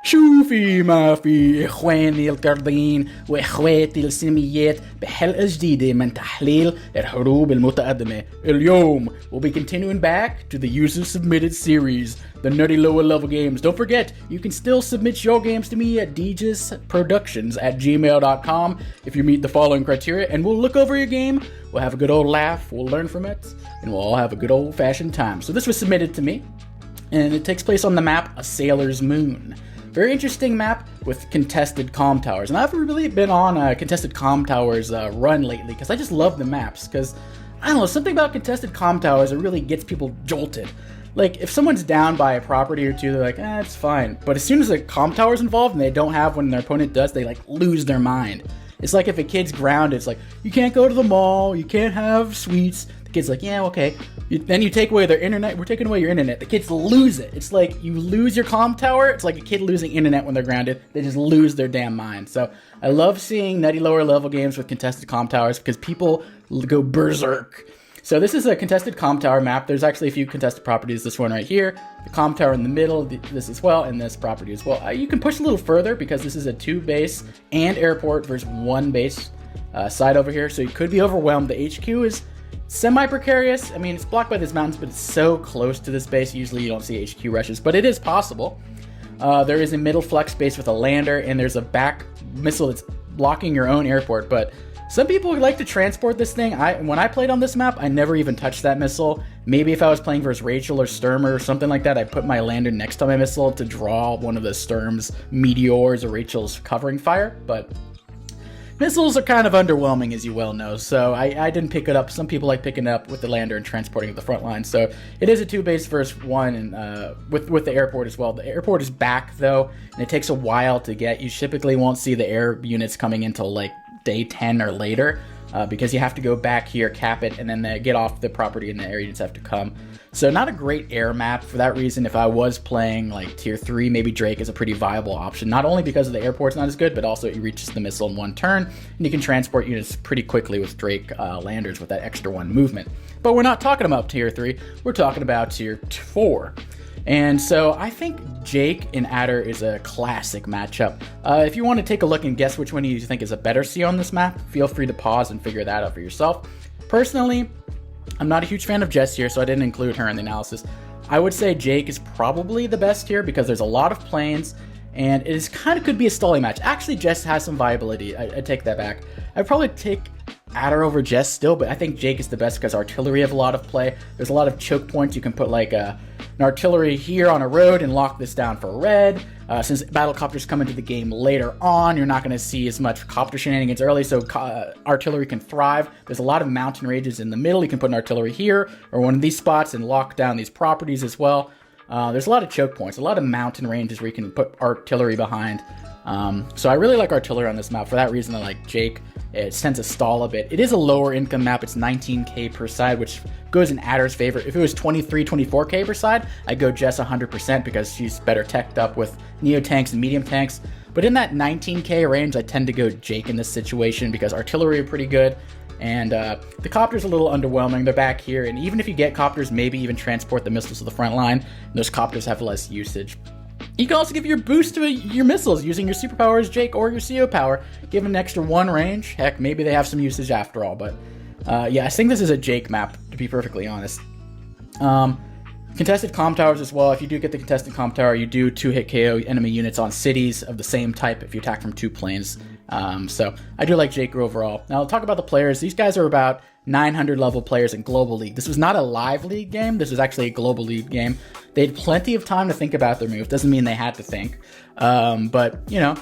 شوفي ما في إخواني القردين وإخواتي السلميات بحلقة جديدة من تحليل الحروب المتقدمة. اليوم we'll be continuing back to the user submitted series, the nerdy lower level games. Don't forget, you can still submit your games to me at Deejusproductions@gmail.com if you meet the following criteria, and we'll look over your game, we'll have a good old laugh, we'll learn from it, and we'll all have a good old fashioned time. So this was submitted to me, and it takes place on the map A Sailor's Moon. Very interesting map with contested comm towers. And I've really been on a contested comm towers run lately because I just love the maps. Because, I don't know, something about contested comm towers that really gets people jolted. Like, if someone's down by a property or two, they're like, it's fine. But as soon as a comm tower's involved and they don't have when their opponent does, they, like, lose their mind. It's like if a kid's grounded, it's like, you can't go to the mall, you can't have sweets. The kid's like, yeah, okay. Then you take away their internet. We're taking away your internet. The kids lose it. It's like you lose your comm tower. It's like a kid losing internet when they're grounded. They just lose their damn mind. So I love seeing nutty lower level games with contested comm towers because people go berserk. So this is a contested comm tower map. There's actually a few contested properties. This one right here, the comm tower in the middle, this as well, and this property as well. You can push a little further because this is a 2 base and airport versus 1 base side over here. So you could be overwhelmed. The HQ is semi-precarious. I mean, it's blocked by these mountains, but it's so close to this base. Usually you don't see HQ rushes, but it is possible. There is a middle flex base with a lander, and there's a back missile that's blocking your own airport, but some people like to transport this thing. When I played on this map, I never even touched that missile. Maybe if I was playing versus Rachel or Sturmer or something like that, I'd put my lander next to my missile to draw one of the Sturm's meteors or Rachel's covering fire, but missiles are kind of underwhelming, as you well know, so I didn't pick it up. Some people like picking it up with the lander and transporting it to the front line. So it is a 2 base versus 1, and with the airport as well. The airport is back, though, and it takes a while to get. You typically won't see the air units coming until, like, day 10 or later, because you have to go back here, cap it, and then they get off the property and the air units have to come. So not a great air map. For that reason, if I was playing like tier 3, maybe Drake is a pretty viable option, not only because of the airport's not as good, but also it reaches the missile in 1 turn, and you can transport units pretty quickly with Drake landers with that extra 1 movement. But we're not talking about tier 3, we're talking about tier 4. And so I think Jake and Adder is a classic matchup. If you want to take a look and guess which one you think is a better C on this map, feel free to pause and figure that out for yourself. Personally, I'm not a huge fan of Jess here, so I didn't include her in the analysis. I would say Jake is probably the best here because there's a lot of planes, and it is kind of could be a stalling match. Actually, Jess has some viability. I take that back. I'd probably take Adder over Jess still, but I think Jake is the best because artillery have a lot of play. There's a lot of choke points. You can put like an artillery here on a road and lock this down for red. Since battlecopters come into the game later on, you're not going to see as much copter shenanigans early, so artillery can thrive. There's a lot of mountain ranges in the middle. You can put an artillery here or one of these spots and lock down these properties as well. There's a lot of choke points, a lot of mountain ranges where you can put artillery behind. So I really like artillery on this map. For that reason, I like Jake. It tends to stall a bit. It is a lower income map. It's 19k per side, which goes in Adder's favor. If it was 23, 24k per side, I'd go Jess 100% because she's better teched up with neo tanks and medium tanks. But in that 19k range, I tend to go Jake in this situation because artillery are pretty good. And the copters are a little underwhelming. They're back here, and even if you get copters, maybe even transport the missiles to the front line. Those copters have less usage. You can also give your boost to your missiles using your superpowers, Jake, or your CO power. Give an extra 1 range. Heck, maybe they have some usage after all. But yeah, I think this is a Jake map, to be perfectly honest. Contested comm towers as well. If you do get the contested comm tower, you do 2-hit KO enemy units on cities of the same type if you attack from 2 planes. So I do like Jake overall. Now I'll talk about the players. These guys are about 900 level players in Global League. This was not a live league game. This was actually a Global League game. They had plenty of time to think about their move. Doesn't mean they had to think. But, you know,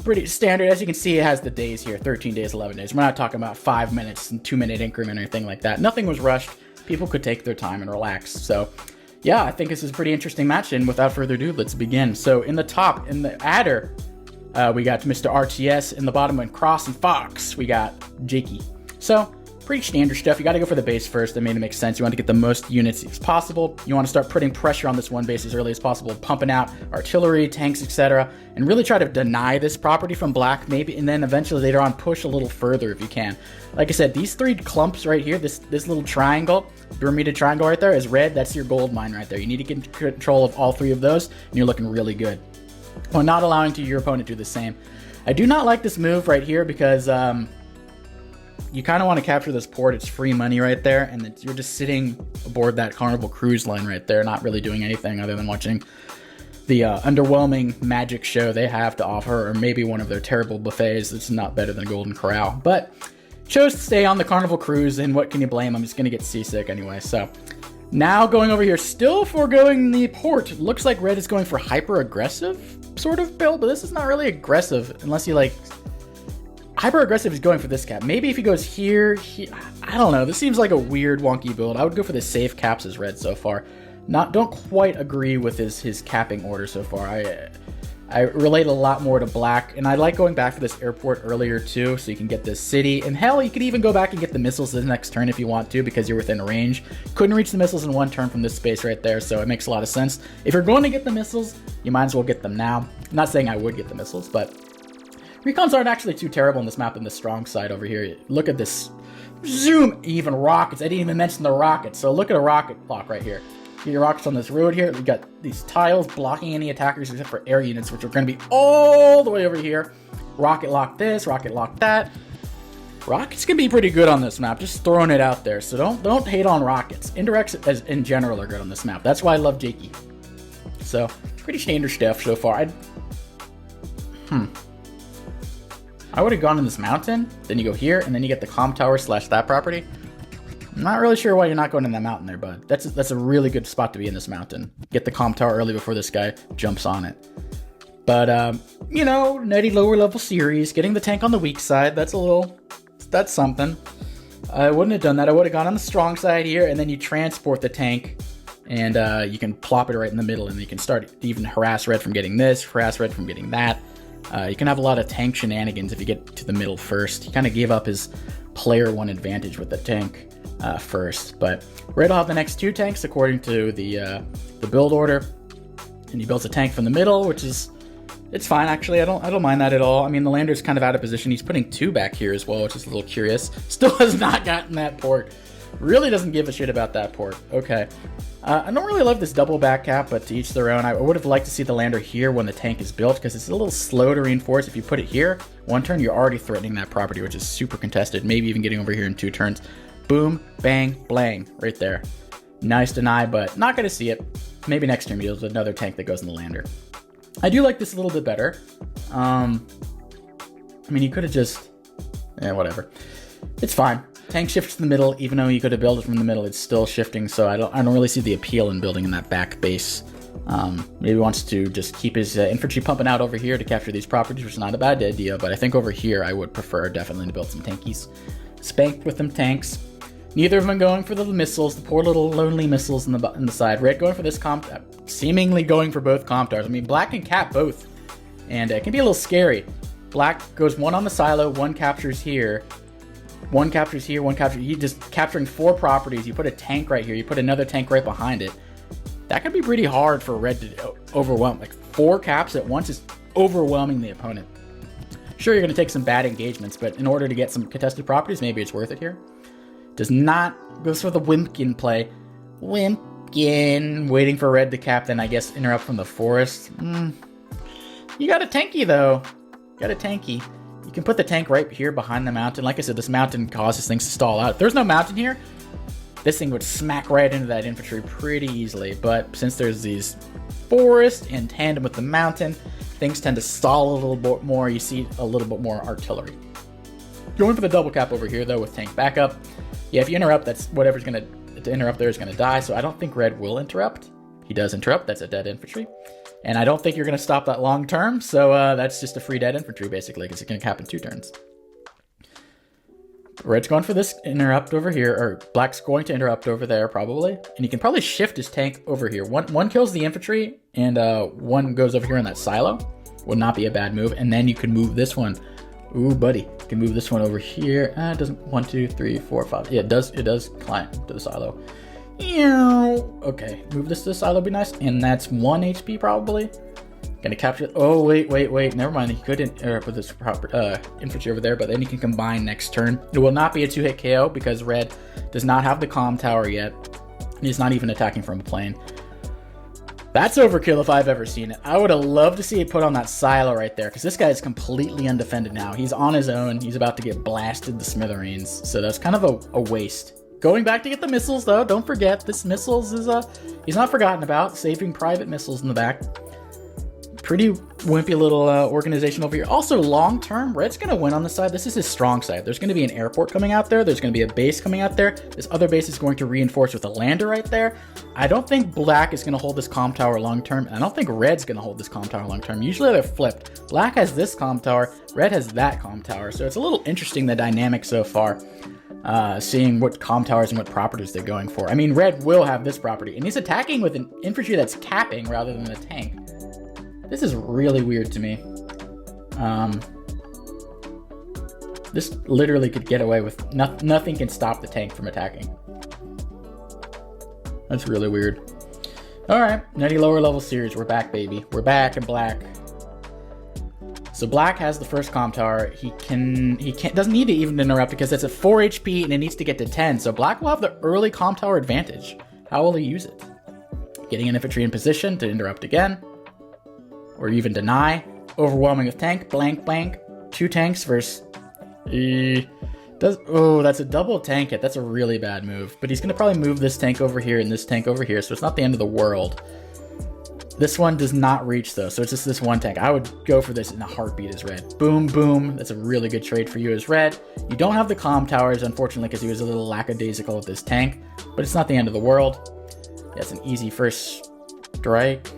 pretty standard. As you can see, it has the days here, 13 days, 11 days. We're not talking about 5 minutes and 2-minute increment or anything like that. Nothing was rushed. People could take their time and relax. So yeah, I think this is a pretty interesting match. And without further ado, let's begin. So in the top, in the Adder, we got Mr. RTS. In the bottom, in Cross and Fox, we got Jakey. So pretty standard stuff. You got to go for the base first. That made it make sense. You want to get the most units as possible. You want to start putting pressure on this 1 base as early as possible, pumping out artillery, tanks, etc., and really try to deny this property from black, maybe, and then eventually later on push a little further if you can. Like I said, these 3 clumps right here, this little triangle, Bermuda Triangle right there is red. That's your gold mine right there. You need to get control of all 3 of those, and you're looking really good. Well, not allowing your opponent to do the same. I do not like this move right here because you kind of want to capture this port. It's free money right there, and you're just sitting aboard that Carnival Cruise line right there, not really doing anything other than watching the underwhelming magic show they have to offer, or maybe one of their terrible buffets that's not better than Golden Corral. But chose to stay on the Carnival Cruise, and what can you blame? I'm just going to get seasick anyway. So now going over here, still foregoing the port. Looks like red is going for hyper-aggressive sort of build, but this is not really aggressive unless you like... Hyper-aggressive is going for this cap. Maybe if he goes here, I don't know. This seems like a weird, wonky build. I would go for the safe caps as red so far. Don't quite agree with his capping order so far. I relate a lot more to black, and I like going back for this airport earlier too, so you can get this city. And hell, you could even go back and get the missiles the next turn if you want to, because you're within range. Couldn't reach the missiles in one turn from this space right there, so it makes a lot of sense. If you're going to get the missiles, you might as well get them now. I'm not saying I would get the missiles, but recons aren't actually too terrible on this map in the strong side over here. Look at this. Zoom! Even rockets. I didn't even mention the rockets, so look at a rocket block right here. Get your rockets on this road here. We got these tiles blocking any attackers except for air units, which are going to be all the way over here. Rocket lock this, rocket lock that. Rockets can be pretty good on this map, just throwing it out there. So don't hate on rockets. Indirects as in general are good on this map. That's why I love Jakey. So pretty standard stuff so far. I would have gone in this mountain, then you go here, and then you get the comm tower / that property. I'm not really sure why you're not going in that mountain there, bud. That's a really good spot to be in this mountain. Get the comm tower early before this guy jumps on it. But, you know, nutty lower level series, getting the tank on the weak side, that's something. I wouldn't have done that. I would have gone on the strong side here, and then you transport the tank, and you can plop it right in the middle, and you can start to even harass red from getting this, harass red from getting that. You can have a lot of tank shenanigans if you get to the middle first. He kind of gave up his player one advantage with the tank first, but red will have the next 2 tanks according to the build order, and he builds a tank from the middle, which is it's fine actually. I don't mind that at all. I mean, the lander's kind of out of position. He's putting 2 back here as well, which is a little curious. Still has not gotten that port. Really doesn't give a shit about that port. Okay. I don't really love this double back cap, but to each their own. I would have liked to see the lander here when the tank is built, because it's a little slow to reinforce. If you put it here, 1 turn, you're already threatening that property, which is super contested. Maybe even getting over here in 2 turns. Boom, bang, blang, right there. Nice deny, but not going to see it. Maybe next turn you'll have another tank that goes in the lander. I do like this a little bit better. I mean, you could have just... whatever. It's fine. Tank shifts to the middle, even though you could have built it from the middle, it's still shifting, so I don't really see the appeal in building in that back base. Maybe he wants to just keep his infantry pumping out over here to capture these properties, which is not a bad idea, but I think over here I would prefer definitely to build some tankies. Spanked with them tanks. Neither of them going for the missiles, the poor little lonely missiles in the side. Red going for this seemingly going for both comp towers. I mean, black can cap both, and it can be a little scary. Black goes 1 on the silo, 1 captures here. 1 captures here, 1 captures... He's just capturing 4 properties. You put a tank right here. You put another tank right behind it. That could be pretty hard for red to overwhelm. Like 4 caps at once is overwhelming the opponent. Sure, you're going to take some bad engagements, but in order to get some contested properties, maybe it's worth it here. Does not... Goes for the Wimpkin play. Wimpkin. Waiting for red to cap, then I guess interrupt from the forest. You got a tanky, though. Got a tanky. You can put the tank right here behind the mountain. Like I said, this mountain causes things to stall out. If there's no mountain here, this thing would smack right into that infantry pretty easily. But since there's these forests in tandem with the mountain, things tend to stall a little bit more. You see a little bit more artillery. Going for the double cap over here, though, with tank backup. Yeah, if you interrupt, that's whatever's going to interrupt there is going to die. So I don't think red will interrupt. He does interrupt. That's a dead infantry. And I don't think you're going to stop that long term, so that's just a free dead infantry, basically, because it can cap in 2 turns. Red's going for this interrupt over here, or black's going to interrupt over there, probably. And he can probably shift his tank over here. One kills the infantry, and 1 goes over here in that silo. Would not be a bad move. And then you can move this one. Ooh, buddy. You can move this one over here. It doesn't... 1, 2, 3, 4, 5. Yeah, it does climb to the silo. Okay, move this to the silo, be nice. And that's 1 HP probably. Gonna capture... Oh, wait. Never mind. He could interrupt with this proper infantry over there, but then he can combine next turn. It will not be a 2-hit KO because red does not have the comm tower yet. He's not even attacking from a plane. That's overkill if I've ever seen it. I would have loved to see it put on that silo right there, because this guy is completely undefended now. He's on his own. He's about to get blasted to smithereens. So that's kind of a waste. Going back to get the missiles, though. Don't forget, this missiles is he's not forgotten about. Saving private missiles in the back. Pretty wimpy little organization over here. Also, long term, Red's going to win on this side. This is his strong side. There's going to be an airport coming out there. There's going to be a base coming out there. This other base is going to reinforce with a lander right there. I don't think Black is going to hold this comm tower long term. And I don't think Red's going to hold this comm tower long term. Usually they're flipped. Black has this comm tower. Red has that comm tower. So it's a little interesting, the dynamic so far. Seeing what comm towers and what properties they're going for. I mean, Red will have this property. And he's attacking with an infantry that's capping rather than a tank. This is really weird to me. This literally could get away with... Nothing can stop the tank from attacking. That's really weird. Alright, Nutty lower level series. We're back, baby. We're back in Black. So Black has the first comm tower. He doesn't need to even interrupt because it's at 4 HP and it needs to get to 10. So Black will have the early comm tower advantage. How will he use it? Getting an infantry in position to interrupt again. Or even deny. Overwhelming with tank. Blank, blank. 2 tanks versus... Oh, that's a double tank hit. That's a really bad move. But he's going to probably move this tank over here and this tank over here. So it's not the end of the world. This one does not reach, though. So it's just this one tank. I would go for this in a heartbeat as Red. Boom, boom. That's a really good trade for you as Red. You don't have the comm towers, unfortunately, because he was a little lackadaisical with this tank. But it's not the end of the world. That's an easy first strike.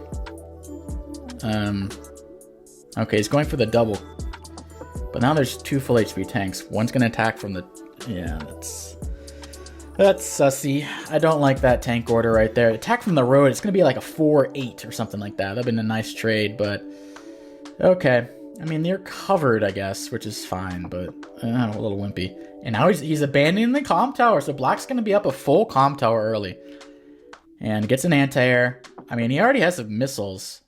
Okay, he's going for the double. But now there's 2 full HP tanks. One's going to attack from the... Yeah, that's sussy. I don't like that tank order right there. Attack from the road, it's going to be like a 4-8 or something like that. That'd been a nice trade, but... Okay. I mean, they're covered, I guess, which is fine, but a little wimpy. And now he's abandoning the comm tower, so Black's going to be up a full comm tower early. And gets an anti-air. I mean, he already has some missiles,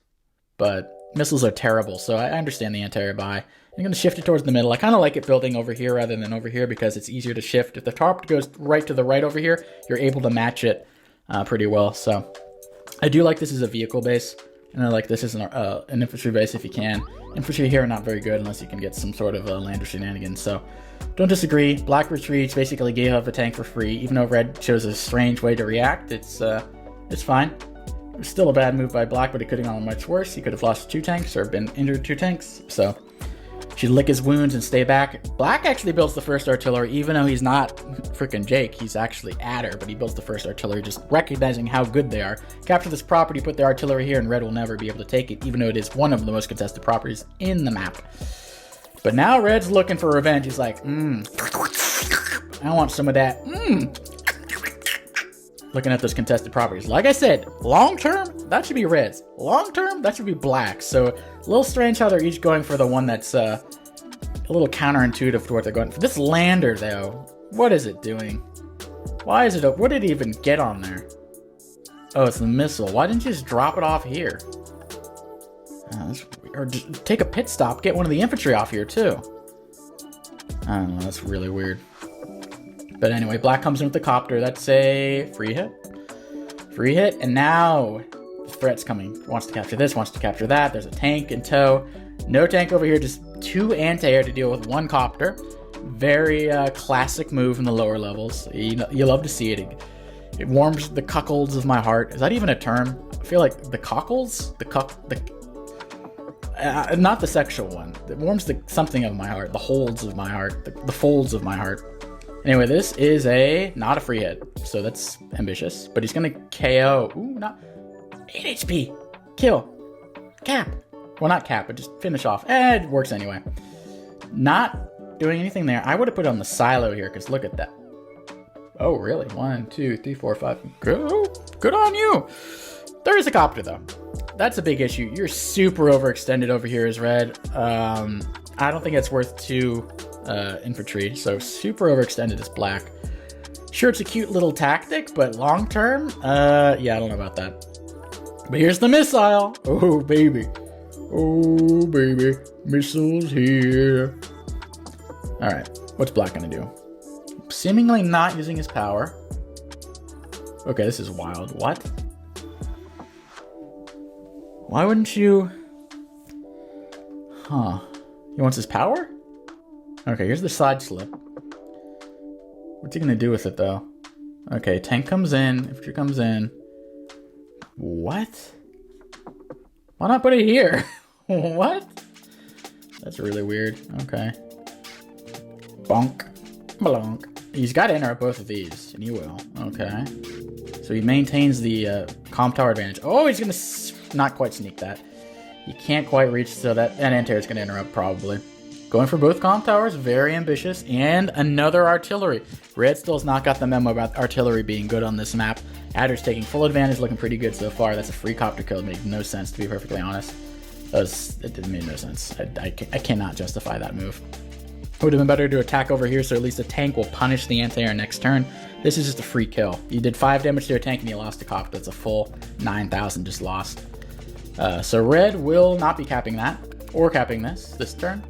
but missiles are terrible, so I understand the anti-air buy. I'm going to shift it towards the middle. I kind of like it building over here rather than over here because it's easier to shift. If the top goes right to the right over here, you're able to match it pretty well. So I do like this as a vehicle base, and I like this as an infantry base if you can. Infantry here are not very good unless you can get some sort of lander shenanigans, so don't disagree. Black retreats, basically gave up a tank for free. Even though Red chose a strange way to react, it's fine. It was still a bad move by Black, but it could have gone much worse. He could have lost 2 tanks or been injured 2 tanks, so... Should lick his wounds and stay back. Black actually builds the first artillery, even though he's not freaking Jake. He's actually Adder, but he builds the first artillery, just recognizing how good they are. Capture this property, put the artillery here, and Red will never be able to take it, even though it is one of the most contested properties in the map. But now Red's looking for revenge. He's like, I want some of that. Looking at those contested properties. Like I said, long term, that should be Red's. Long term, that should be Black's. So a little strange how they're each going for the one that's a little counterintuitive to what they're going for. This lander, though, what is it doing? Why is it? What did it even get on there? Oh, it's the missile. Why didn't you just drop it off here? Or just take a pit stop, get one of the infantry off here too. I don't know. That's really weird. But anyway, Black comes in with the copter. That's a free hit. Free hit. And now the threat's coming. Wants to capture this, wants to capture that. There's a tank in tow. No tank over here. Just 2 anti-air to deal with 1 copter. Very classic move in the lower levels. You love to see it. It warms the cuckolds of my heart. Is that even a term? I feel like the cockles? Not the sexual one. It warms the something of my heart. The holds of my heart. The folds of my heart. Anyway, this is not a free hit, so that's ambitious. But he's gonna KO. Ooh, not 8 HP. Kill. Cap. Well, not cap, but just finish off. It works anyway. Not doing anything there. I would have put it on the silo here, because look at that. Oh, really? 1, 2, 3, 4, 5. Good on you. There is a copter, though. That's a big issue. You're super overextended over here as Red. I don't think it's worth 2 infantry, so super overextended as Black. Sure, it's a cute little tactic, but long term, yeah, I don't know about that. But here's the missile. Oh baby, missiles here. All right, what's Black gonna do? Seemingly not using his power. Okay, this is wild. What? Why wouldn't you... Huh. He wants his power? Okay, here's the side slip. What's he gonna do with it, though? Okay, tank comes in. Infantry comes in. What? Why not put it here? What? That's really weird. Okay. Bonk. Blonk. He's got to interrupt both of these, and he will. Okay. So he maintains the comp tower advantage. Oh, he's going to not quite sneak that. He can't quite reach, so that anti-air is going to interrupt probably. Going for both comp towers, very ambitious, and another artillery. Red still has not got the memo about artillery being good on this map. Adder's taking full advantage, looking pretty good so far. That's a free copter kill. It made no sense, to be perfectly honest. It didn't make no sense. I cannot justify that move. It would have been better to attack over here, so at least the tank will punish the anti-air next turn. This is just a free kill. You did 5 damage to your tank and you lost a copter. That's a full 9,000 just lost. So red will not be capping that, or capping this turn.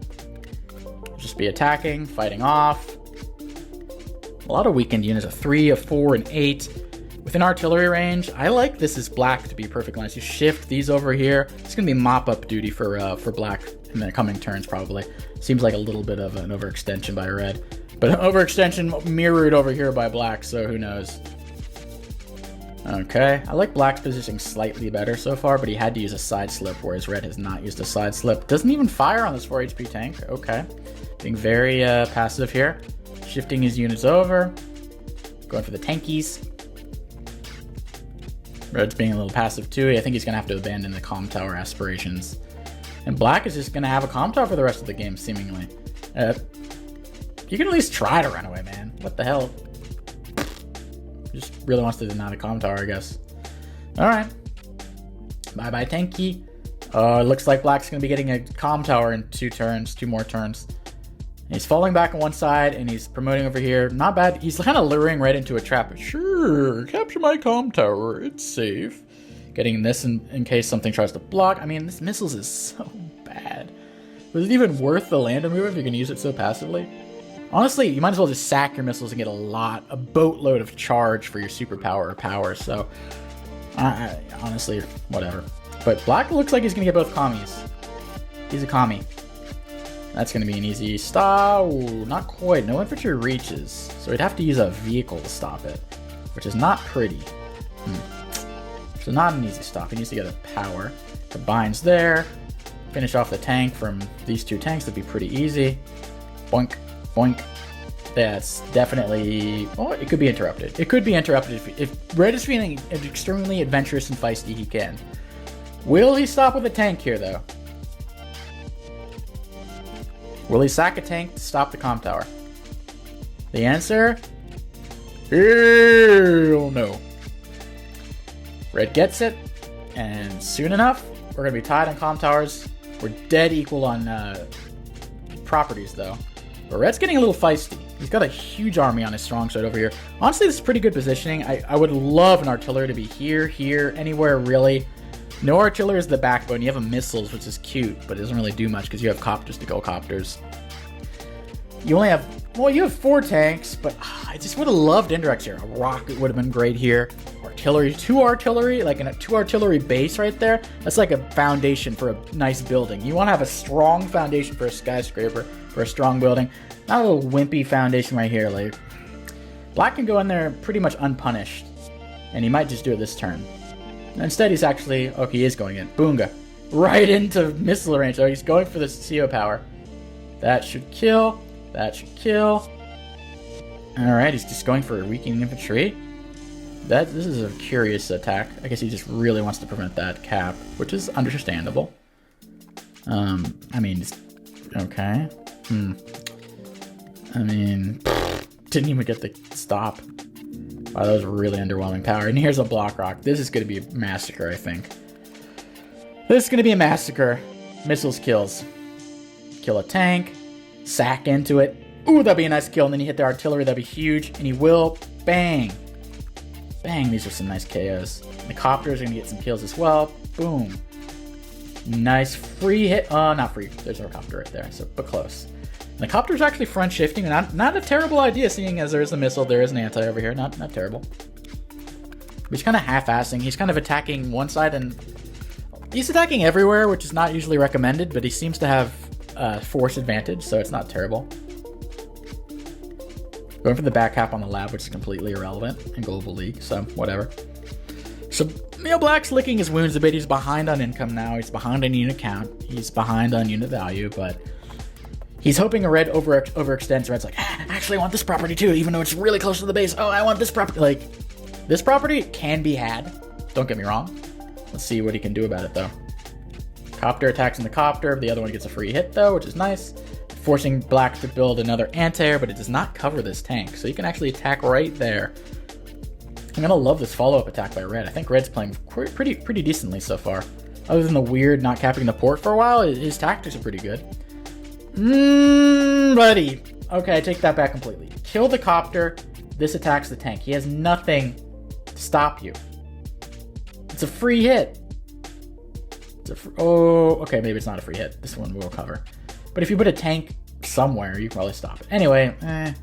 Just be attacking, fighting off. A lot of weakened units, a 3, a 4, and 8. Within artillery range, I like this as black, to be perfectly honest. You shift these over here. It's going to be mop-up duty for black in the coming turns, probably. Seems like a little bit of an overextension by red. But an overextension mirrored over here by black, so who knows. Okay, I like black's positioning slightly better so far, but he had to use a side slip, whereas red has not used a side slip. Doesn't even fire on this 4 HP tank. Okay. Being very passive here. Shifting his units over. Going for the tankies. Red's being a little passive too. I think he's going to have to abandon the comm tower aspirations. And black is just going to have a comm tower for the rest of the game, seemingly. You can at least try to run away, man. What the hell? Just really wants to deny the comm tower, I guess. Alright. Bye-bye, tanky. It looks like black's going to be getting a comm tower in 2 more turns. He's falling back on one side, and he's promoting over here. Not bad. He's kind of luring red into a trap. Sure, capture my comm tower. It's safe. Getting this in case something tries to block. I mean, this missiles is so bad. Was it even worth the lander move if you can use it so passively? Honestly, you might as well just sack your missiles and get a boatload of charge for your superpower or power. So, honestly, whatever. But black looks like he's going to get both commies. He's a commie. That's going to be an easy stop. Ooh, not quite. No infantry reaches. So he'd have to use a vehicle to stop it, which is not pretty. So not an easy stop. He needs to get a power. Combines there. Finish off the tank from these 2 tanks. That'd be pretty easy. Boink, boink. That's definitely... Oh, it could be interrupted. It could be interrupted. If red is feeling extremely adventurous and feisty, he can. Will he stop with a tank here, though? Will he sack a tank to stop the comm tower? The answer? Hell no. Red gets it, and soon enough, we're going to be tied on comm towers. We're dead equal on properties, though. But red's getting a little feisty. He's got a huge army on his strong side over here. Honestly, this is pretty good positioning. I would love an artillery to be here, anywhere, really. No artillery is the backbone. You have a missiles, which is cute, but it doesn't really do much because you have copters to go copters. You only have... Well, you have 4 tanks, but I just would have loved indirects here. A rocket would have been great here. Artillery, 2 artillery, like a 2 artillery base right there. That's like a foundation for a nice building. You want to have a strong foundation for a skyscraper, for a strong building. Not a little wimpy foundation right here. Like, black can go in there pretty much unpunished, and he might just do it this turn. Instead, he's actually... Okay, he is going in. Boonga. Right into missile range. Oh, he's going for the CO power. That should kill. That should kill. Alright, he's just going for a weakening infantry. This is a curious attack. I guess he just really wants to prevent that cap, which is understandable. I mean, okay. I mean, didn't even get the stop. Wow, that was really underwhelming power. And here's a block rock. This is going to be a massacre, I think. This is going to be a massacre. Missiles kills. Kill a tank. Sack into it. Ooh, that'd be a nice kill. And then you hit the artillery. That'd be huge. And he will. Bang. Bang. These are some nice KOs. The copters are going to get some kills as well. Boom. Nice free hit. Oh, not free. There's our copter right there. So, but close. And the copter's actually front shifting. Not a terrible idea, seeing as there is a missile. There is an anti over here. Not terrible. But he's kind of half-assing. He's kind of attacking one side and He's attacking everywhere, which is not usually recommended, but he seems to have force advantage, so it's not terrible. Going for the back cap on the lab, which is completely irrelevant in Global League, so whatever. So, Black's licking his wounds a bit. He's behind on income now. He's behind on unit count. He's behind on unit value, but he's hoping a red overextends. Red's like, actually, I want this property too, even though it's really close to the base. Oh, I want this property. Like, this property can be had. Don't get me wrong. Let's see what he can do about it, though. Copter attacks in the copter. The other one gets a free hit, though, which is nice. Forcing Black to build another anti-air, but it does not cover this tank. So you can actually attack right there. I'm going to love this follow-up attack by Red. I think Red's playing pretty decently so far. Other than the weird not capping the port for a while, his tactics are pretty good. Buddy. Okay, I take that back completely. Kill the copter. This attacks the tank. He has nothing to stop you. It's a free hit. Oh, okay, maybe it's not a free hit. This one will cover. But if you put a tank somewhere, you can probably stop it. Anyway,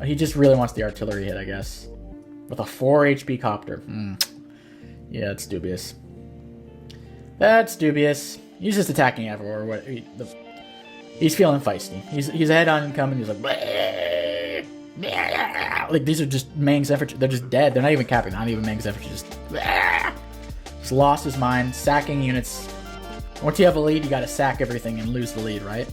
he just really wants the artillery hit, I guess. With a 4 HP copter. Yeah, it's dubious. That's dubious. He's just attacking everywhere. He's feeling feisty. He's ahead on income and he's like, like these are just Mang's efforts. They're just dead. They're not even capping. Not even Mang's efforts. Just lost his mind. Sacking units. Once you have a lead, you gotta sack everything and lose the lead, right?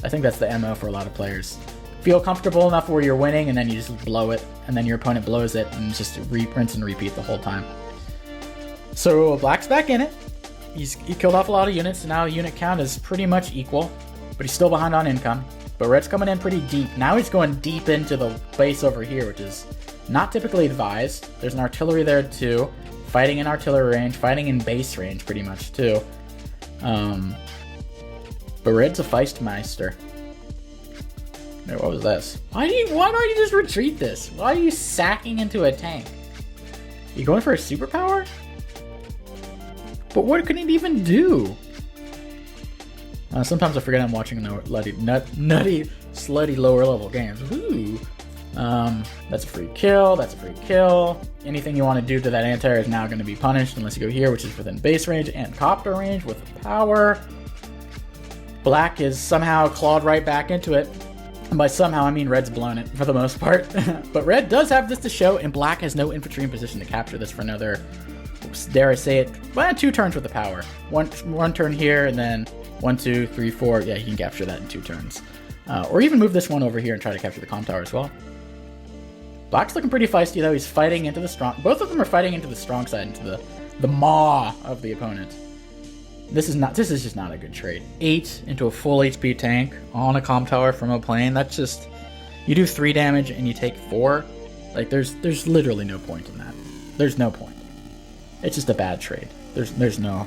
I think that's the MO for a lot of players. Feel comfortable enough where you're winning, and then you just blow it, and then your opponent blows it, and just rinse and repeat the whole time. So Black's back in it. He killed off a lot of units, and now unit count is pretty much equal, but he's still behind on income. But Red's coming in pretty deep. Now he's going deep into the base over here, which is not typically advised. There's an artillery there too. Fighting in artillery range, fighting in base range pretty much too. But Red's a Feistmeister. What was this? Why don't you just retreat this? Why are you sacking into a tank? You going for a superpower? But what can it even do? Sometimes I forget I'm watching nutty, slutty lower level games. Ooh. That's a free kill. That's a free kill. Anything you want to do to that anti-air is now going to be punished unless you go here, which is within base range and copter range with power. Black is somehow clawed right back into it. And by somehow, I mean Red's blown it for the most part. But Red does have this to show, and Black has no infantry in position to capture this for another, dare I say it, well, 2 turns with the power. One turn here, and then 1, 2, 3, 4. Yeah, he can capture that in 2 turns. Or even move this one over here and try to capture the comm tower as well. Black's looking pretty feisty, though. He's fighting into the strong... Both of them are fighting into the strong side, into the maw of the opponent. This is just not a good trade. 8 into a full HP tank on a comm tower from a plane. That's just... You do 3 damage and you take 4. Like, there's literally no point in that. There's no point. It's just a bad trade. There's no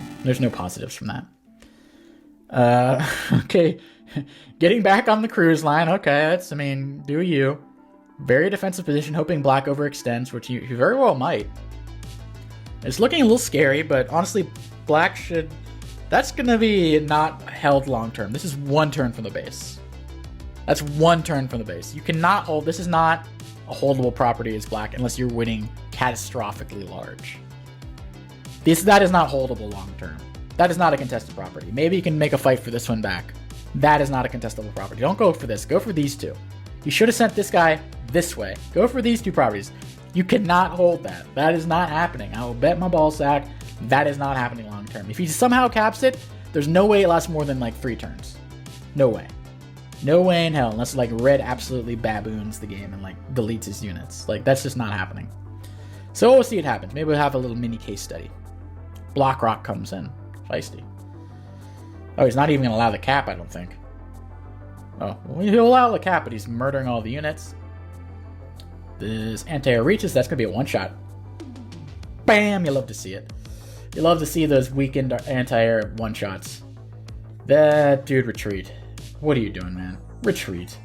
positives from that. Okay. Getting back on the cruise line. Okay, do you. Very defensive position, hoping Black overextends, which he very well might. It's looking a little scary, but honestly, Black should... That's going to be not held long term. This is 1 turn from the base. That's 1 turn from the base. You cannot hold... This is not a holdable property as Black unless you're winning catastrophically large. That is not holdable long term. That is not a contested property. Maybe you can make a fight for this one back. That is not a contestable property. Don't go for this. Go for these 2. You should have sent this guy this way. Go for these 2 properties. You cannot hold that. That is not happening. I will bet my ball sack that is not happening long term. If he somehow caps it, there's no way it lasts more than like 3 turns. No way. No way in hell, unless like Red absolutely baboons the game and like deletes his units. Like, that's just not happening. So we'll see what happens. Maybe we'll have a little mini case study. Block Rock comes in. Feisty. Oh, he's not even going to allow the cap, I don't think. Oh, well, he'll allow the cap, but he's murdering all the units. This anti-air reaches. That's going to be a 1-shot. Bam! You love to see it. You love to see those weakened anti-air 1-shots. That dude, retreat. What are you doing, man? Retreat.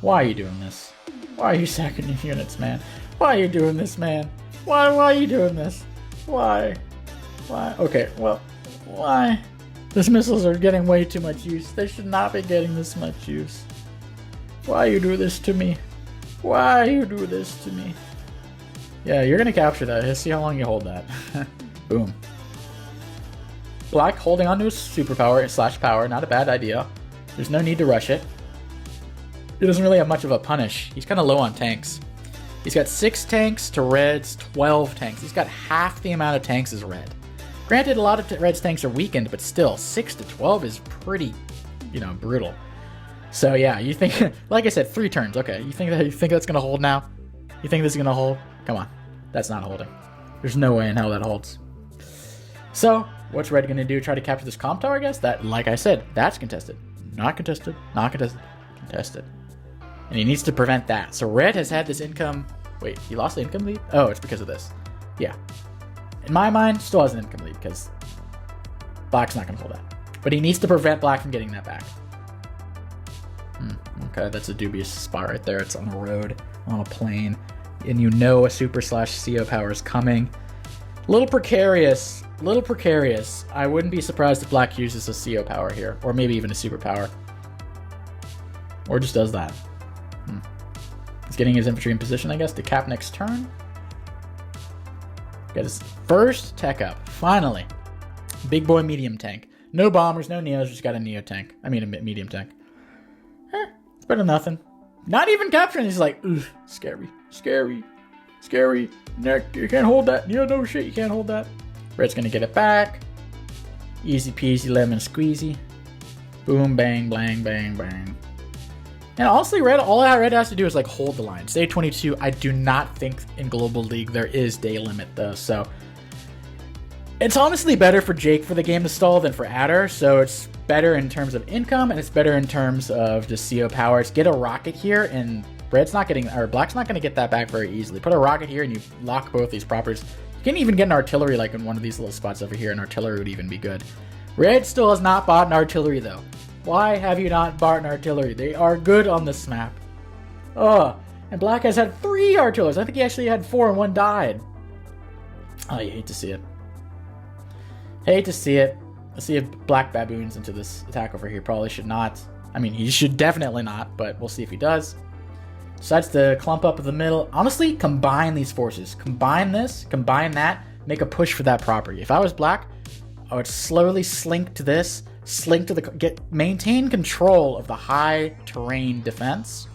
Why are you doing this? Why are you sacking your units, man? Why are you doing this, man? Why are you doing this? Why? Okay, well, why? These missiles are getting way too much use. They should not be getting this much use. Why you do this to me? Why you do this to me? Yeah, you're gonna capture that. Let's see how long you hold that. Boom. Black holding on to his superpower slash power, not a bad idea. There's no need to rush it. He doesn't really have much of a punish. He's kind of low on tanks. He's got 6 tanks to Red's 12 tanks. He's got half the amount of tanks as Red. Granted, a lot of Red's tanks are weakened, but still, 6 to 12 is pretty, brutal. So yeah, you think, like I said, 3 turns. Okay, you think that's gonna hold now? You think this is gonna hold? Come on, that's not holding. There's no way in hell that holds. So what's Red gonna do? Try to capture this comp tower? I guess that, like I said, that's contested. Not contested. Not contested. Contested. And he needs to prevent that. So Red has had this income. Wait, he lost the income lead? Oh, it's because of this. Yeah. In my mind, still has an income lead because Black's not going to hold that. But he needs to prevent Black from getting that back. Okay, that's a dubious spot right there. It's on a road, on a plane. And a super / CO power is coming. Little precarious. I wouldn't be surprised if Black uses a CO power here. Or maybe even a super power. Or just does that. He's getting his infantry in position, I guess, to cap next turn. Got his first tech up. Finally. Big boy medium tank. No bombers, no neos, just got a neo tank. I mean, a medium tank. It's better than nothing. Not even capturing. He's like, ugh, scary. Neck, you can't hold that. No shit, you can't hold that. Red's gonna get it back. Easy peasy, lemon squeezy. Boom, bang, blang, bang, bang. And honestly, all Red has to do is like hold the line. Day 22, I do not think in Global League there is day limit though, so it's honestly better for Jake for the game to stall than for Adder, so it's better in terms of income and it's better in terms of just CO power. It's get a rocket here and Black's not gonna get that back very easily. Put a rocket here and you lock both these properties. You can even get an artillery like in one of these little spots over here, and artillery would even be good. Red still has not bought an artillery though. Why have you not bought an artillery? They are good on this map. And Black has had 3 artilleries. I think he actually had 4 and 1 died. Oh, you hate to see it. Hate to see it. Let's see if Black baboons into this attack over here. Probably should not. I mean, he should definitely not, but we'll see if he does. Decides to clump up in the middle. Honestly, combine these forces. Combine this, combine that, make a push for that property. If I was Black, I would slowly slink to this, maintain control of the high terrain defense,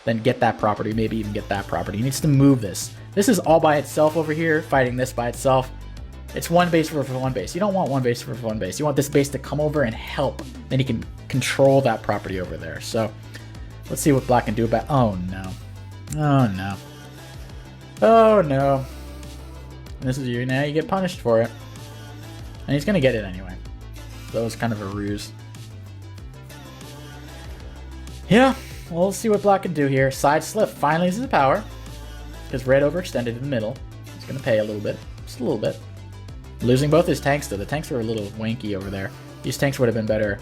then get that property, maybe even get that property. He needs to move this. This is all by itself over here, fighting this by itself. It's one base for one base. You don't want one base for one base. You want this base to come over and help. Then he can control that property over there. So let's see what Black can do about. Oh no. Oh no. Oh no. And this is you. Now you get punished for it. And he's gonna get it anyway. So that was kind of a ruse. Yeah, well, let's see what Black can do here. Side slip finally uses the power. Because Red overextended in the middle. He's gonna pay a little bit. Just a little bit. Losing both his tanks though. The tanks were a little wanky over there. These tanks would have been better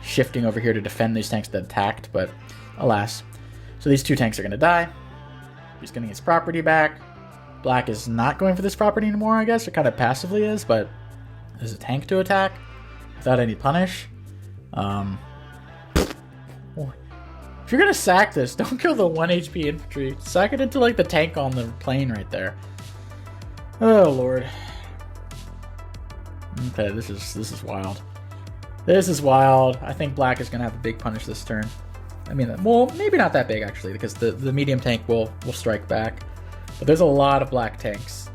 shifting over here to defend these tanks that attacked, but alas. So these 2 tanks are going to die. He's getting his property back. Black is not going for this property anymore, I guess. It kind of passively is, but there's a tank to attack without any punish. If you're going to sack this, don't kill the 1 HP infantry. Sack it into like the tank on the plane right there. Oh, Lord. Okay, this is wild. This is wild. I think Black is going to have a big punish this turn. I mean, well, maybe not that big, actually, because the medium tank will strike back. But there's a lot of Black tanks.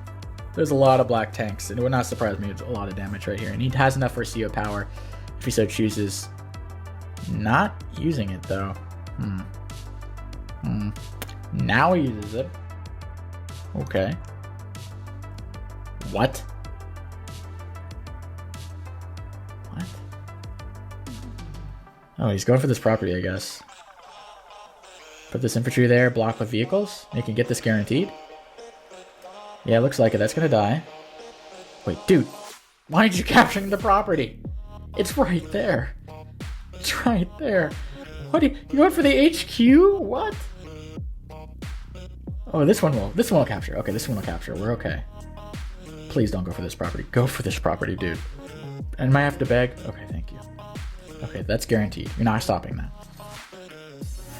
There's a lot of Black tanks, and it would not surprise me. It's a lot of damage right here. And he has enough for CO power if he so chooses. Not using it, though. Now he uses it. Okay. What? What? Oh, he's going for this property, I guess. Put this infantry there, block with vehicles. You can get this guaranteed. Yeah, looks like it. That's gonna die. Wait, dude. Why aren't you capturing the property? It's right there. It's right there. What are you going for the HQ? What? Oh, this one will capture. Okay, this one will capture. We're okay. Please don't go for this property. Go for this property, dude. And might have to beg. Okay, thank you. Okay, that's guaranteed. You're not stopping that.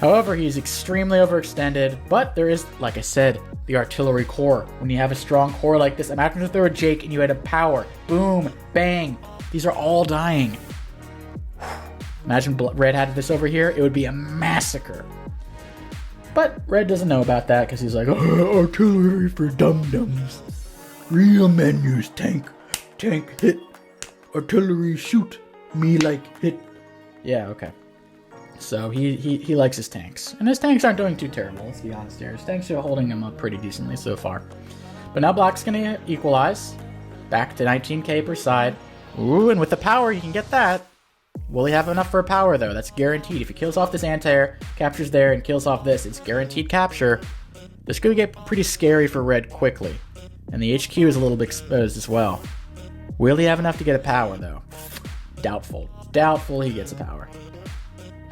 However, he's extremely overextended, but there is, like I said, the artillery core. When you have a strong core like this, imagine if there were Jake and you had a power. Boom, bang. These are all dying. Imagine Red had this over here. It would be a massacre. But Red doesn't know about that because he's like, oh, artillery for dum-dums. Real men use tank hit. Artillery shoot. Me like hit. Yeah, okay. So he likes his tanks. And his tanks aren't doing too terrible, let's be honest here. His tanks are holding him up pretty decently so far. But now Black's going to equalize. Back to 19k per side. Ooh, and with the power, you can get that. Will he have enough for a power, though? That's guaranteed. If he kills off this anti-air, captures there, and kills off this, it's guaranteed capture. This could get pretty scary for Red quickly. And the HQ is a little bit exposed as well. Will he have enough to get a power, though? Doubtful. Doubtful he gets a power.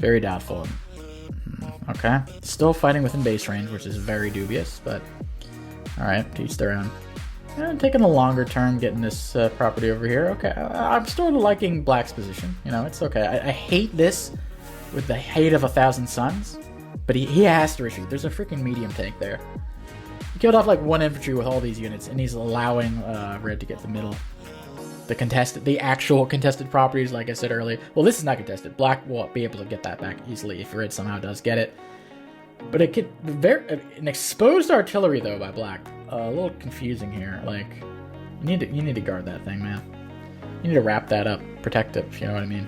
Very doubtful. Okay. Still fighting within base range, which is very dubious, but... Alright, to each their own. Taking a longer turn getting this property over here. Okay, I'm still liking Black's position. You know, it's okay. I hate this with the hate of 1,000 suns, but he has to retreat. There's a freaking medium tank there. He killed off like 1 infantry with all these units, and he's allowing Red to get the middle. The actual contested properties, like I said earlier. Well, this is not contested. Black will be able to get that back easily if Red somehow does get it. But it could an exposed artillery though by Black. A little confusing here. Like you need to guard that thing, man. You need to wrap that up, protect it. If you know what I mean.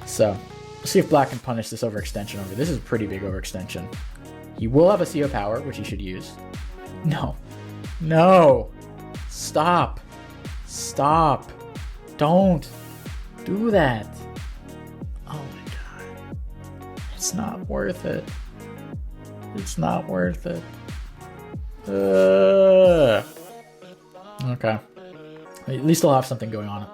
So let's see if Black can punish this overextension over. This is a pretty big overextension. He will have a CO power, which he should use. No, stop. Don't do that. Oh my god. It's not worth it. It's not worth it. Okay. At least I'll have something going on.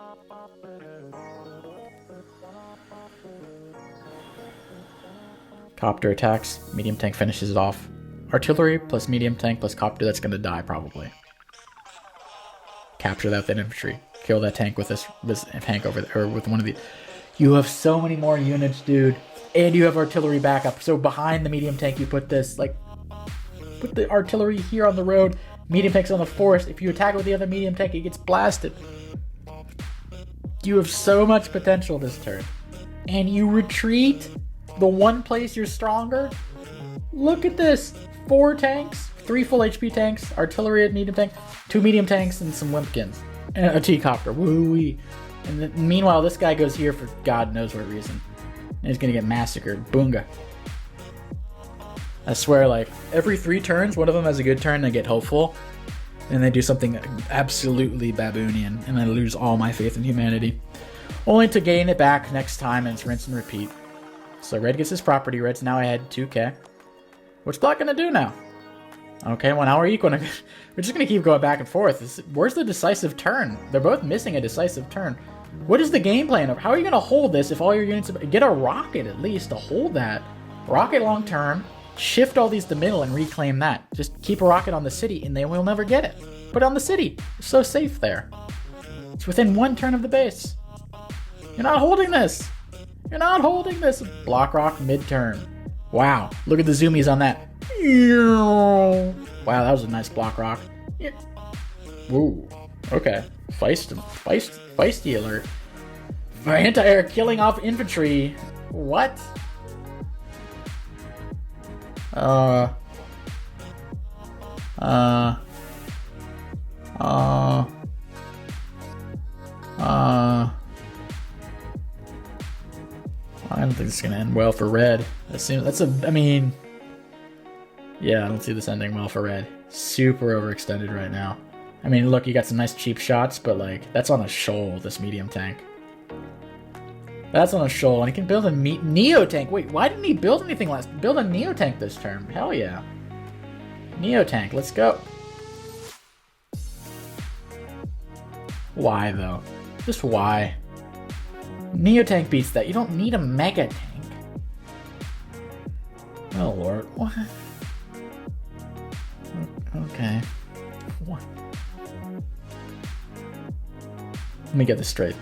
Copter attacks. Medium tank finishes it off. Artillery plus medium tank plus copter, that's gonna die probably. Capture that with infantry. Kill that tank with this tank over there, or with one of the... You have so many more units, dude. And you have artillery backup. So behind the medium tank, you put this, like... Put the artillery here on the road. Medium tank's on the forest. If you attack with the other medium tank, it gets blasted. You have so much potential this turn. And you retreat the one place you're stronger? Look at this. 4 tanks. 3 full HP tanks. Artillery at medium tank. 2 medium tanks and some Wimpkins. And a T-copter. Woo-wee. And then, meanwhile, this guy goes here for God knows what reason. And he's gonna get massacred. Boonga. I swear, like, every 3 turns, one of them has a good turn, they get hopeful. And they do something absolutely baboonian. And I lose all my faith in humanity. Only to gain it back next time, and it's rinse and repeat. So Red gets his property. Red's now ahead 2k. What's Black gonna do now? Okay, well now we're equal. We're just gonna keep going back and forth. Where's the decisive turn? They're both missing a decisive turn. What is the game plan? How are you gonna hold this if all your units... Get a rocket at least to hold that. Rocket long term. Shift all these to middle and reclaim that. Just keep a rocket on the city and they will never get it. Put it on the city. It's so safe there. It's within 1 turn of the base. You're not holding this. You're not holding this. Block rock mid-turn. Wow. Look at the zoomies on that. Wow, that was a nice block rock. Ooh. Okay. Feisty alert. Anti-air killing off infantry. What? I don't think it's gonna end well for Red. I mean, yeah, I don't see this ending well for Red. Super overextended right now. I mean, look, you got some nice cheap shots, but like, that's on a shoal, this medium tank. That's on a shoal, and he can build a Neo tank. Wait, why didn't he build anything last? Build a Neo tank this turn. Hell yeah. Neo tank, let's go. Why though? Just why? Neo tank beats that. You don't need a mega tank. Oh lord. What? Okay. What? Let me get this straight.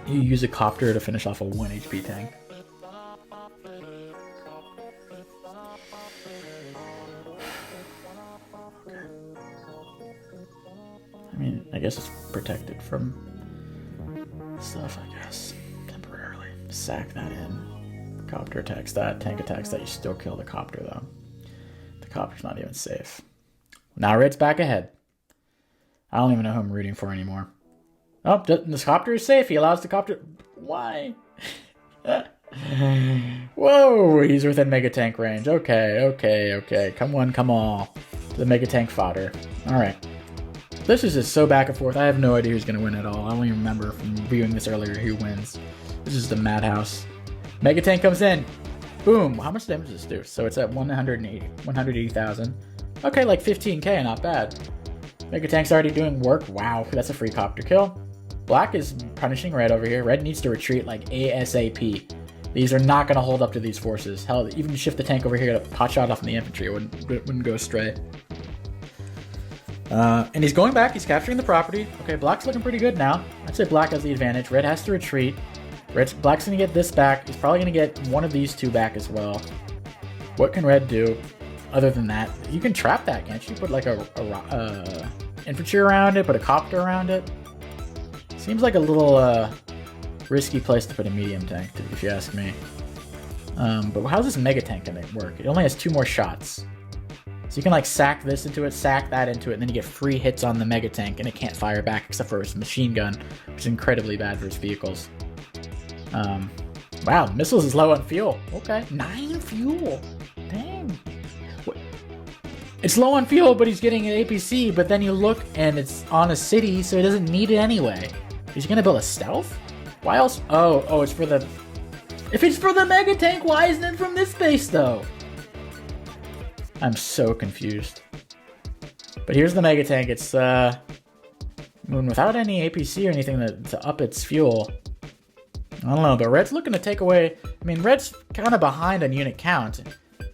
You use a copter to finish off a 1 HP tank. I guess it's protected from stuff, I guess. Temporarily. Sack that in. Copter attacks that. Tank attacks that. You still kill the copter, though. The copter's not even safe. Now red's back ahead. I don't even know who I'm rooting for anymore. Oh, this copter is safe. He allows the copter... Why? Whoa, he's within Mega Tank range. Okay. Come on. The Mega Tank fodder. Alright. This is just so back and forth. I have no idea who's going to win at all. I don't even remember from viewing this earlier who wins. This is the madhouse. Mega Tank comes in. Boom. How much damage does this do? So it's at 180,000. Okay, like 15k, not bad. Mega Tank's already doing work. Wow, that's a free copter kill. Black is punishing red over here. Red needs to retreat like ASAP. These are not going to hold up to these forces. Hell, even shift the tank over here to pot shot off in the infantry. It wouldn't go astray. And he's going back. He's capturing the property. Okay, Black's looking pretty good now. I'd say Black has the advantage. Red has to retreat. Black's going to get this back. He's probably going to get one of these two back as well. What can Red do other than that? You can trap that, can't you? Put like a infantry around it, put a copter around it. Seems like a little risky place to put a medium tank, if you ask me. But how's this Mega Tank going to work? It only has 2 more shots. So you can like sack this into it, sack that into it, and then you get free hits on the Mega Tank, and it can't fire back except for its machine gun, which is incredibly bad for its vehicles. Wow, missiles is low on fuel. Okay, 9 fuel. Dang. What? It's low on fuel, but he's getting an APC, but then you look and it's on a city, so he doesn't need it anyway. He's gonna build a stealth? Why else? Oh, it's for the... If it's for the Mega Tank, why isn't it from this base, though? I'm so confused. But here's the Mega Tank. It's, without any APC or anything to up its fuel. I don't know, but Red's looking to take away... I mean, Red's kind of behind on unit count.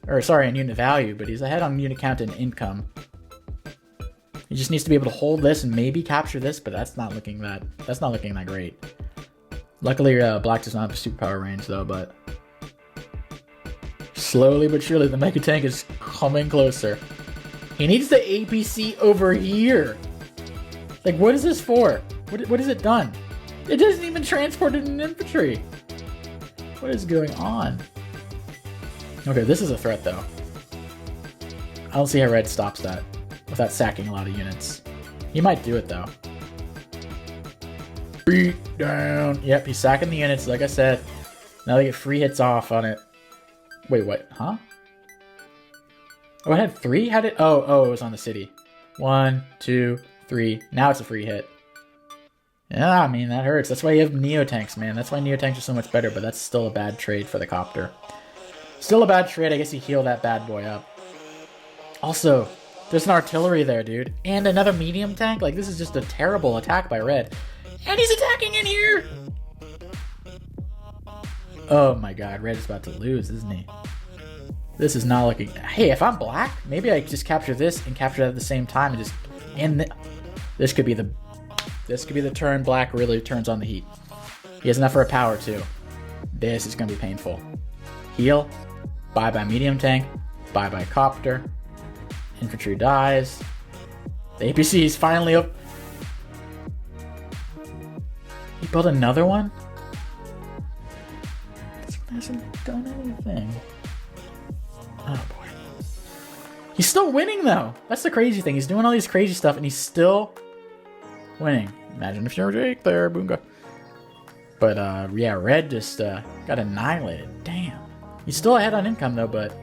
Or, sorry, on unit value, but he's ahead on unit count and income. He just needs to be able to hold this and maybe capture this, but that's not looking that great. Luckily, Black does not have a superpower range, though, but... Slowly but surely, the Mega Tank is coming closer. He needs the APC over here. Like, what is this for? What has it done? It doesn't even transport it in infantry. What is going on? Okay, this is a threat, though. I don't see how Red stops that without sacking a lot of units. He might do it, though. Beat down. Yep, he's sacking the units, like I said. Now they get free hits off on it. Wait, what? Huh? Oh, it had 3? How did... Oh, it was on the city. 1, 2, 3. Now it's a free hit. Yeah, I mean, that hurts. That's why you have Neo-Tanks, man. That's why Neo-Tanks are so much better, but that's still a bad trade for the copter. Still a bad trade. I guess you heal that bad boy up. Also, there's an artillery there, dude. And another medium tank? Like, this is just a terrible attack by Red. And he's attacking in here! Oh my god, Red is about to lose, isn't he? This is not looking... Hey, if I'm Black, maybe I just capture this and capture that at the same time and just... This could be the turn Black really turns on the heat. He has enough for a power, too. This is going to be painful. Heal. Bye-bye medium tank. Bye-bye copter. Infantry dies. The APC is finally up. He built another one? This one hasn't done anything. Oh boy. He's still winning though. That's the crazy thing. He's doing all these crazy stuff and he's still winning. Imagine if you're Jake there, Boonga. But yeah, Red just got annihilated. Damn. He's still ahead on income though, but...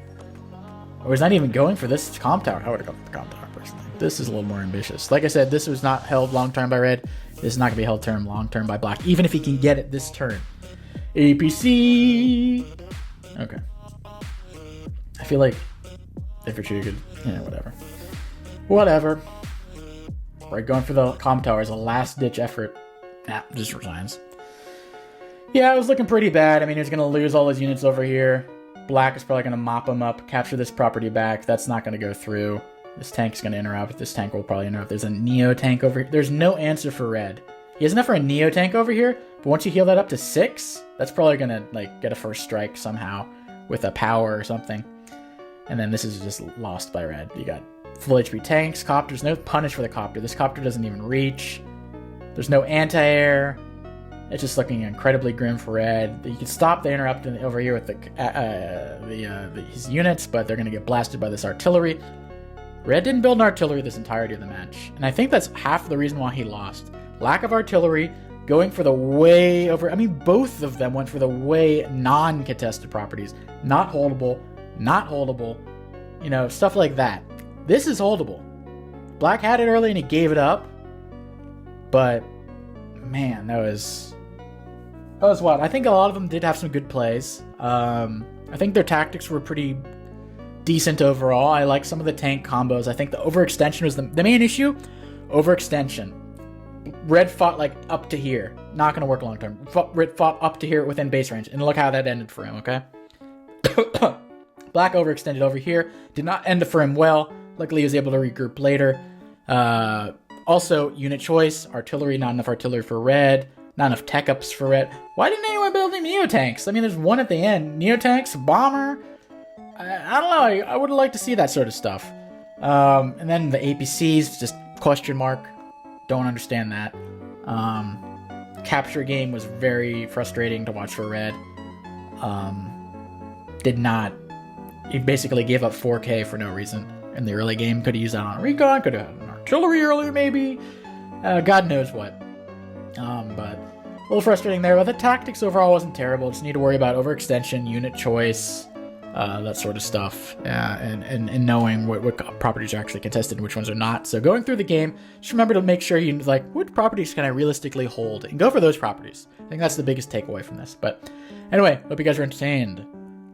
Or he's not even going for this comp tower. I would have gone for the comp tower personally. This is a little more ambitious. Like I said, this was not held long term by Red. This is not going to be held long term by Black, even if he can get it this turn. APC! Okay. I feel like infantry could... Yeah, whatever. Whatever. We're going for the comp tower as a last-ditch effort. Nah, just resigns. Yeah, it was looking pretty bad. I mean, he's going to lose all his units over here. Black is probably going to mop him up, capture this property back. That's not going to go through. This tank is going to interrupt. This tank will probably interrupt. There's a Neo tank over here. There's no answer for Red. He has enough for a Neo tank over here, but once you heal that up to 6, that's probably going to like get a first strike somehow with a power or something. And then this is just lost by Red. You got full HP tanks, copters, no punish for the copter. This copter doesn't even reach. There's no anti-air. It's just looking incredibly grim for red. You can stop the interrupt over here with his units, but they're going to get blasted by this artillery. Red didn't build an artillery this entirety of the match, and I think that's half the reason why he lost. Lack of artillery, going for the way over... I mean, both of them went for the way non-contested properties. Not holdable, you know, stuff like that. This is holdable. Black had it early and he gave it up, but man, that was wild. I think a lot of them did have some good plays. I think their tactics were pretty decent overall. I like some of the tank combos. I think the overextension was the main issue. Overextension. Red fought like up to here. Not going to work long term. Red fought up to here within base range. And look how that ended for him, okay? Black overextended over here. Did not end for him well. Luckily, he was able to regroup later. Also, unit choice. Artillery. Not enough artillery for red. Not enough tech ups for red. Why didn't anyone build any Neo-tanks? I mean, there's one at the end. Neo-tanks, bomber. I don't know. I would like to see that sort of stuff. And then the APCs, just question mark. Don't understand that. Capture game was very frustrating to watch for red. Did not. He basically gave up 4K for no reason in the early game. Could have used that on a recon. Could have had an artillery earlier, maybe. God knows what. But a little frustrating there. But the tactics overall wasn't terrible. Just need to worry about overextension, unit choice, that sort of stuff, and knowing what properties are actually contested and which ones are not. So going through the game, just remember to make sure you like which properties can I realistically hold, and go for those properties. I think that's the biggest takeaway from this. But anyway, hope you guys were entertained.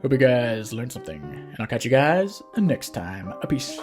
Hope you guys learned something, and I'll catch you guys next time. Peace.